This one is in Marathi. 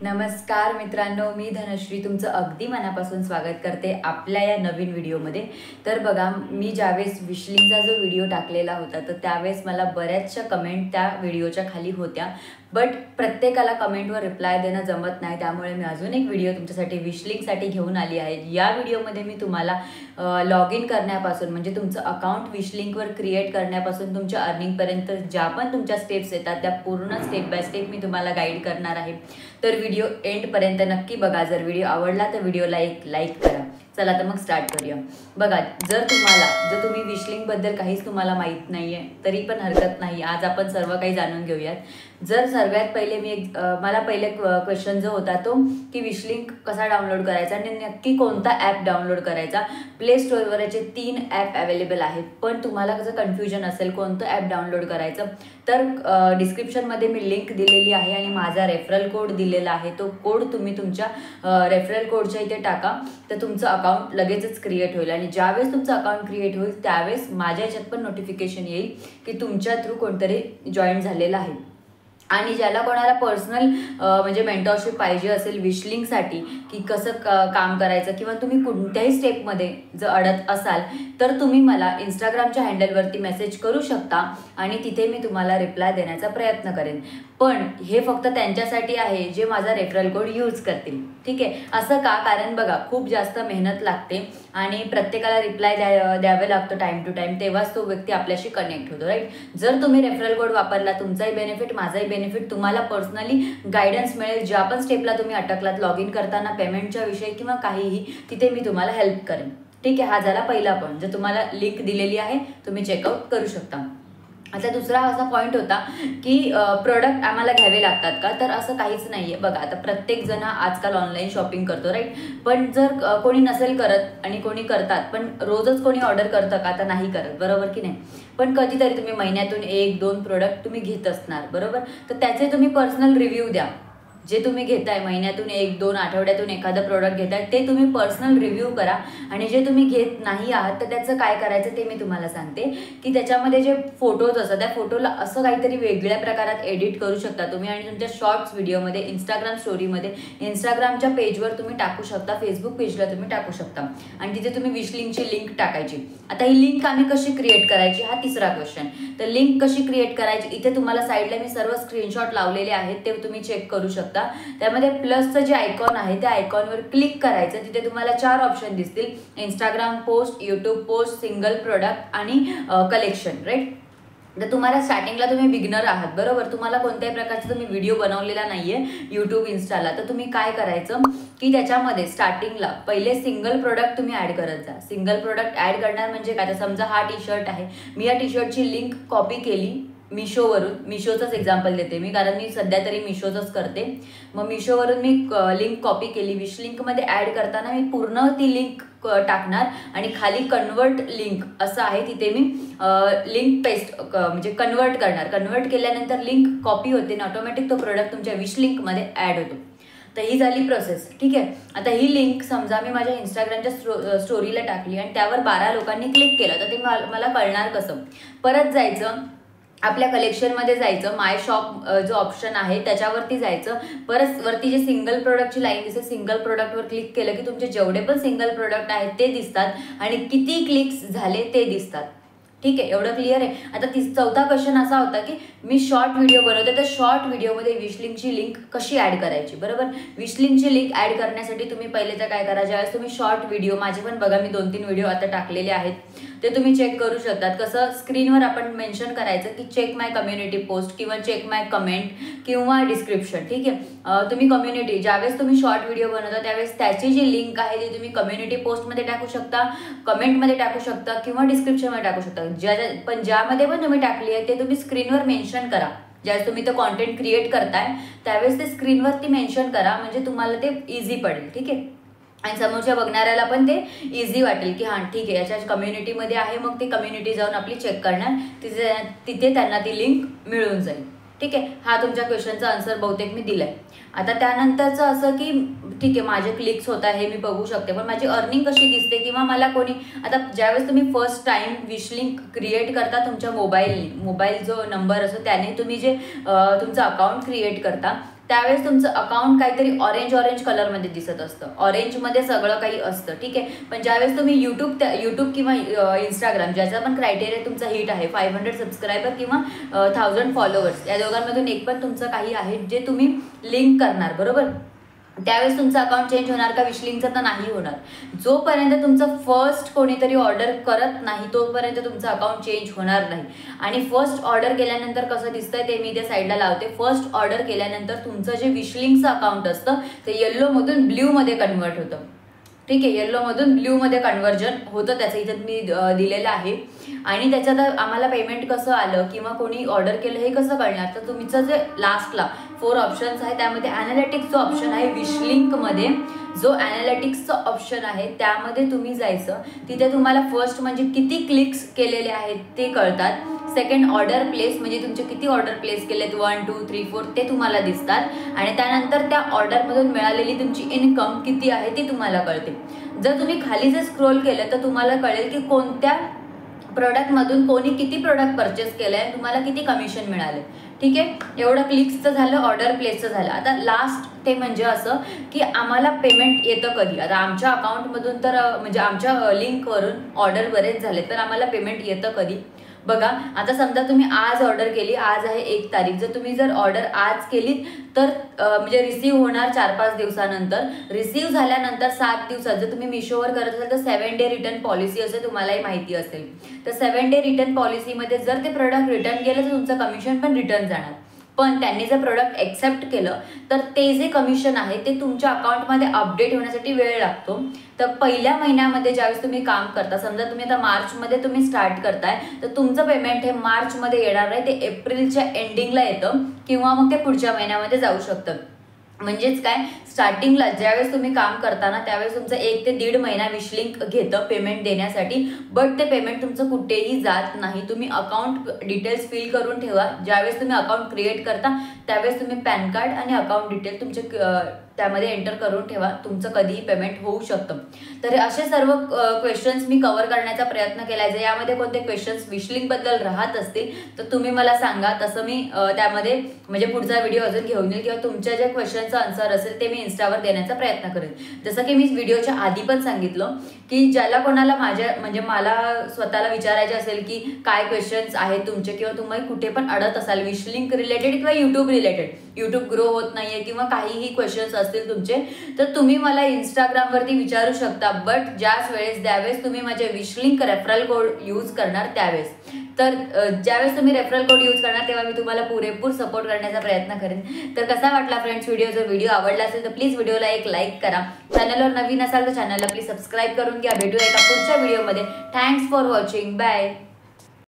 नमस्कार मित्रांनो, मी धनश्री तुमचं अगदी मनापासून स्वागत करते आपल्या या नवीन व्हिडिओमध्ये। तर बघा, मी ज्यावेळेस विशलिंगचा जो व्हिडिओ टाकलेला होता तर त्यावेळेस मला बऱ्याचशा कमेंट त्या व्हिडिओच्या खाली होत्या, बट प्रत्येकाला कमेंटवर रिप्लाय देणं जमत नाही। त्यामुळे मी अजून एक व्हिडिओ तुमच्यासाठी विशलिंगसाठी घेऊन आली आहे। या व्हिडिओमध्ये मी तुम्हाला लॉग इन करण्यापासून म्हणजे तुमचं अकाउंट विशलिंगवर क्रिएट करण्यापासून तुमच्या अर्निंगपर्यंत ज्या पण तुमच्या स्टेप्स येतात त्या पूर्ण स्टेप बाय स्टेप मी तुम्हाला गाईड करणार आहे। तर व्हिडिओ एंडपर्यंत नक्की बघा। जर व्हिडिओ आवडला तर व्हिडिओला एक लाईक करा। चला तर मग स्टार्ट करूया। बघा, जर तुम्ही विशलिंगबद्दल काहीच तुम्हाला माहीत नाही आहे तरी पण हरकत नाही, आज आपण सर्व काही जाणून घेऊयात। जर सर्वात पहिले मला पहिले क्वेश्चन जो होता तो की विशलिंग कसा डाउनलोड करायचा आणि नक्की कोणता ॲप डाउनलोड करायचा। प्ले स्टोअरवर याचे 3 ॲप अवेलेबल आहेत, पण तुम्हाला कसं कन्फ्युजन असेल कोणतं ॲप डाउनलोड करायचं तर डिस्क्रिप्शनमध्ये मी लिंक दिलेली आहे आणि माझा रेफरल कोड दिलेला आहे। तो कोड तुम्ही तुमच्या रेफरल कोडच्या इथे टाका तर तुमचं अकाउंट लगेचच क्रिएट होईल आणि ज्यावेळेस तुमचं अकाउंट क्रिएट होईल त्यावेळेस माझ्या याच्यात पण नोटिफिकेशन येईल की तुमच्या थ्रू कोणतरी जॉईन झालेलं आहे। आणि ज्याला कोणाला पर्सनल म्हणजे मेंटरशिप पाहिजे असेल विशलिंगसाठी की कसं काम करायचं किंवा तुम्ही कोणत्याही स्टेपमध्ये जर अडत असाल तर तुम्ही मला इंस्टाग्रामच्या हँडलवरती मेसेज करू शकता आणि तिथे मी तुम्हाला रिप्लाय देण्याचा प्रयत्न करेन। पण हे फक्त त्यांच्यासाठी आहे जे माझा रेफरल कोड यूज करतील, ठीक आहे। असं का? कारण बघा, खूप जास्त मेहनत लागते आणि प्रत्येकाला रिप्लाय द्यावे लागतो टाइम टू टाइम, तेव्हाच तो व्यक्ती आपल्याशी कनेक्ट होतो, राईट। जर तुम्ही रेफरल कोड वापरला तुमचाही बेनिफिट माझाही बेनिफिट, तुम्हाला पर्सनली गायडन्स मिळेल। ज्या पण स्टेपला तुम्ही अटकलात लॉग इन करताना पेमेंटच्या विषयी किंवा काहीही, तिथे मी तुम्हाला हेल्प करेन, ठीक आहे। हा झाला पहिला पॉईंट, जर तुम्हाला लिंक दिलेली आहे तुम्ही चेकआउट करू शकता। आता दुसरा असा पॉईंट होता की प्रोडक्ट आम्हाला घ्यावे लागतात का? तर असं काहीच नाही आहे। बघा, आता प्रत्येक जण आजकाल ऑनलाईन शॉपिंग करतो, राईट। पण जर कोणी नसेल करत आणि कोणी करतात, पण रोजच कोणी ऑर्डर करतं का? आता नाही करत, बरोबर की नाही। पण कधीतरी तुम्ही महिन्यातून 1-2 प्रोडक्ट तुम्ही घेत असणार, बरोबर। तर त्याचे तुम्ही पर्सनल रिव्ह्यू द्या। जे तुम्ही घेताय महिन्यातून 1-2 आठवड्यातून एखादं प्रोडक्ट घेताय ते तुम्ही पर्सनल रिव्ह्यू करा। आणि जे तुम्ही घेत नाही आहात तर त्याचं काय करायचं ते मी तुम्हाला सांगते की त्याच्यामध्ये जे फोटोज असतात त्या फोटोला असं काहीतरी वेगळ्या प्रकारात एडिट करू शकता तुम्ही आणि तुमच्या शॉर्ट्स व्हिडिओमध्ये, इंस्टाग्राम स्टोरीमध्ये, इंस्टाग्रामच्या पेजवर तुम्ही टाकू शकता, फेसबुक पेजला तुम्ही टाकू शकता आणि तिथे तुम्ही विशलिंगची लिंक टाकायची। आता ही लिंक आम्ही कशी क्रिएट करायची हा तिसरा क्वेश्चन। तर लिंक कशी क्रिएट करायची, इथे तुम्हाला साईडला मी सर्व स्क्रीनशॉट लावलेले आहेत ते तुम्ही चेक करू शकता। त्यामध्ये प्लसचं जे आयकॉन आहे त्या आयकॉनवर क्लिक करायचं, तिथे तुम्हाला 4 ऑप्शन दिसतील, Instagram post, YouTube post, single product आणि कलेक्शन, राईट। तर तुम्हाला स्टार्टिंगला तुम्ही बिगिनर आहात, बरोबर, तुम्हाला कोणत्याही प्रकारचा तुम्ही व्हिडिओ बनवलेला नाहीये यूट्यूब इंस्टाला, तर तुम्ही काय करायचं की त्याच्यामध्ये स्टार्टिंगला पहिले सिंगल प्रोडक्ट तुम्ही ॲड करत जा। सिंगल प्रोडक्ट ॲड करणार म्हणजे काय, तर समजा हा टी शर्ट आहे, मी या टी शर्टची लिंक कॉपी केली मिशोवरून, मिशोचंच एक्झाम्पल देते मी कारण मी सध्या तरी मिशोचंच करते। मग मिशोवरून मी लिंक कॉपी केली, विशलिंकमध्ये ॲड करताना मी पूर्ण ती लिंक टाकणार आणि खाली कन्वर्ट लिंक असं आहे, तिथे मी लिंक पेस्ट म्हणजे कन्वर्ट करणार। कन्वर्ट केल्यानंतर लिंक कॉपी होते आणि ऑटोमॅटिक तो प्रोडक्ट तुमच्या विशलिंकमध्ये ॲड होतो। तर ही झाली प्रोसेस, ठीक आहे। आता ही लिंक समजा मी माझ्या इंस्टाग्रामच्या स्टोरीला टाकली आणि त्यावर 12 लोकांनी क्लिक केलं तर ते मला कळणार कसं? परत जायचं, आपल्या कलेक्शनमध्ये जायचं, माय शॉप जो ऑप्शन आहे त्याच्यावरती जायचं, परत वरती जे सिंगल प्रोडक्टची लाईन दिसते सिंगल प्रोडक्टवर क्लिक केलं की तुमचे जेवढे पण सिंगल प्रोडक्ट आहेत ते दिसतात आणि किती क्लिक्स झाले ते दिसतात, ठीक आहे। एवढं क्लिअर आहे। आता चौथा क्वेश्चन असा होता की मी शॉर्ट व्हिडिओ बनवते तर शॉर्ट व्हिडिओमध्ये विशलिंगची लिंक कशी ॲड करायची, बरोबर। विशलिंगची लिंक ॲड करण्यासाठी तुम्ही पहिले तर काय करा, ज्यावेळेस तुम्ही शॉर्ट व्हिडिओ, माझे पण बघा मी 2-3 व्हिडिओ आता टाकलेले आहेत ते तुम्ही चेक करू शकतात। कसं स्क्रीनवर आपण मेन्शन करायचं की चेक माय कम्युनिटी पोस्ट किंवा चेक माय कमेंट किंवा डिस्क्रिप्शन, ठीक आहे। तुम्ही कम्युनिटी, ज्यावेळेस तुम्ही शॉर्ट व्हिडिओ बनवता त्यावेळेस त्याची जी लिंक आहे ती तुम्ही कम्युनिटी पोस्टमध्ये टाकू शकता, कमेंटमध्ये टाकू शकता किंवा डिस्क्रिप्शनमध्ये टाकू शकता। ज्यामध्ये पण तुम्ही टाकली आहे ते तुम्ही स्क्रीनवर मेन्शन करा। ज्यावेळेस तुम्ही तो कॉन्टेंट क्रिएट करताय त्यावेळेस ते स्क्रीनवरती मेन्शन करा म्हणजे तुम्हाला ते इझी पडेल, ठीक आहे। आणि समोरच्या बघणाऱ्याला पण ते इझी वाटेल की हां ठीक आहे याच्या कम्युनिटीमध्ये आहे, मग ती कम्युनिटी जाऊन आपली चेक करणार, तिथे त्यांना ती लिंक मिळून जाईल, ठीक आहे। हा तुमच्या क्वेश्चनचा आन्सर बहुतेक मी दिलाय। आता त्यानंतरचं असं की ठीक आहे माझे क्लिक्स होत आहे मी बघू शकते, पण माझी अर्निंग कशी दिसते किंवा मला कोणी, आता ज्यावेळेस तुम्ही फर्स्ट टाइम विशलिंक क्रिएट करता तुमच्या मोबाईल जो नंबर असतो त्याने तुम्ही जे तुमचं अकाउंट क्रिएट करता त्यावेळेस तुमचं अकाउंट काहीतरी ऑरेंज कलरमध्ये दिसत असतं, ऑरेंजमध्ये सगळं काही असतं, ठीक आहे. पण ज्यावेळेस तुम्ही यूट्यूब किंवा इंस्टाग्राम ज्याचा पण क्रायटेरिया तुमचा हिट आहे, 500 सबस्क्रायबर किंवा 1000 फॉलोअर्स, या दोघांमधून एक पण तुमचं काही आहे जे तुम्ही लिंक करणार, बरोबर. त्यावेळेस तुमचं अकाउंट चेंज होणार का? विशलिंकचं तर नाही होणार. जोपर्यंत तुमचं फर्स्ट कोणीतरी ऑर्डर करत नाही तोपर्यंत तुमचं अकाउंट चेंज होणार नाही. आणि फर्स्ट ऑर्डर केल्यानंतर कसं दिसतंय ते मी त्या साईडला लावते. फर्स्ट ऑर्डर केल्यानंतर तुमचं जे विशलिंकचं अकाउंट असतं ते येल्लोमधून ब्ल्यूमध्ये कन्वर्ट होतं, ठीक आहे. येल्लोमधून ब्ल्यूमध्ये कन्व्हर्जन होतं, त्याचं इथं मी दिलेलं आहे. आणि त्याच्यात आम्हाला पेमेंट कसं आलं किंवा कोणी ऑर्डर केलं हे कसं कळणार? तर तुमचं जे लास्टला 4 ऑप्शन्स आहे त्यामध्ये ॲनालिटिक्स जो ऑप्शन आहे, विशलिंकमध्ये जो ॲनालिटिक्सचा ऑप्शन आहे त्यामध्ये तुम्ही जायचं. तिथे तुम्हाला फर्स्ट म्हणजे किती क्लिक्स केलेले आहेत ते कळतात. सेकंड ऑर्डर प्लेस म्हणजे तुमचे किती ऑर्डर प्लेस केलेत, 1 2 3 4 ते तुम्हाला दिसतात. आणि त्यानंतर त्या ऑर्डरमधून मिळालेली तुमची इन्कम किती आहे ती तुम्हाला कळते. जर तुम्ही खाली जर स्क्रोल केलं तर तुम्हाला कळेल की कोणत्या प्रोडक्टमधून कोणी किती प्रोडक्ट परचेस केलं आहे, तुम्हाला किती कमिशन मिळाले, ठीक आहे. एवढं क्लिक्सचं झालं, ऑर्डर प्लेसचं झालं. आता लास्ट ते म्हणजे असं की आम्हाला पेमेंट येतं कधी. आता आमच्या अकाउंटमधून तर म्हणजे आमच्या लिंकवरून ऑर्डर बरेच झाले तर आम्हाला पेमेंट येतं कधी बघा. आता समजा तुम्ही आज ऑर्डर केली, आज आहे 1 तारीख. जर ऑर्डर आज केली तर म्हणजे रिसीव होणार 4-5 दिवसानंतर. रिसीव झाल्यानंतर 7 दिवसात जर तुम्ही मिशोवर करत असाल तर 7 डे रिटर्न पॉलिसी असेल, तुम्हालाही माहिती असेल. तर 7 डे रिटर्न पॉलिसीमध्ये जर ते प्रोडक्ट रिटर्न केलं तर तुमचं कमिशन पण रिटर्न जाणार. पण त्यांनी जर प्रोडक्ट एक्सेप्ट केलं तर ते जे कमिशन आहे ते तुमच्या अकाउंटमध्ये अपडेट होण्यासाठी वेळ लागतो. तर पहिल्या महिन्यामध्ये ज्यावेळेस तुम्ही काम करता, समजा तुम्ही आता मार्चमध्ये तुम्ही स्टार्ट करताय तर तुमचं पेमेंट हे मार्चमध्ये येणार नाही, ते एप्रिलच्या एंडिंगला येतं किंवा मग ते पुढच्या महिन्यामध्ये जाऊ शकतं. म्हणजेच काय, स्टार्टिंगला ज्यावेळेस तुम्ही काम करताना त्यावेळेस तुमचं 1 ते 1.5 महिना विशलिंक घेतं पेमेंट देण्यासाठी. बट ते पेमेंट तुमचं कुठेही जात नाही. तुम्ही अकाउंट डिटेल्स फिल करून ठेवा. ज्यावेळेस तुम्ही अकाउंट क्रिएट करता त्यावेळेस तुम्ही पॅन कार्ड आणि अकाउंट डिटेल तुमचे त्यामध्ये एंटर करून ठेवा. तुमचं कधीही पेमेंट होऊ शकतं. तर असे सर्व क्वेश्चन्स मी कव्हर करण्याचा प्रयत्न केला आहे. जर यामध्ये कोणते क्वेश्चन्स विशलिंकबद्दल राहत असतील तर तुम्ही मला सांगा. तसं मी त्यामध्ये म्हणजे पुढचा व्हिडिओ अजून घेऊन येईल किंवा तुमच्या जे क्वेश्चनचा आन्सर असेल ते मी इन्स्टावर देण्याचा प्रयत्न करेन. जसं की मी व्हिडिओच्या आधी पण सांगितलं की ज्याला कोणाला म्हणजे मला स्वतःला विचारायचे असेल की काय क्वेश्चन्स आहेत तुमचे किंवा तुम्ही कुठे पण अडत असाल विशलिंक रिलेटेड किंवा यूट्यूब रिलेटेड, यूट्यूब ग्रो होत नाहीये किंवा काहीही क्वेश्चन्स असतील तुमचे तर तुम्ही मला इंस्टाग्रामवरती विचारू शकता. बट ज्याच वेळेस त्यावेळेस तुम्ही माझे विशलिंक रेफरल कोड यूज करणार त्यावेळेस. तर ज्यावेळेस तुम्ही रेफरल कोड यूज करणार तेव्हा मी तुम्हाला पुरेपूर सपोर्ट करण्याचा प्रयत्न करेन. तर कसा वाटला फ्रेंड्स व्हिडिओ? जर व्हिडिओ आवडला असेल तर प्लीज व्हिडिओला एक लाईक करा. चॅनलवर नवीन असाल तर चॅनलला प्लीज सबस्क्राईब करून घ्या. भेटूया एका पुढच्या व्हिडिओमध्ये. Thanks for watching. बाय.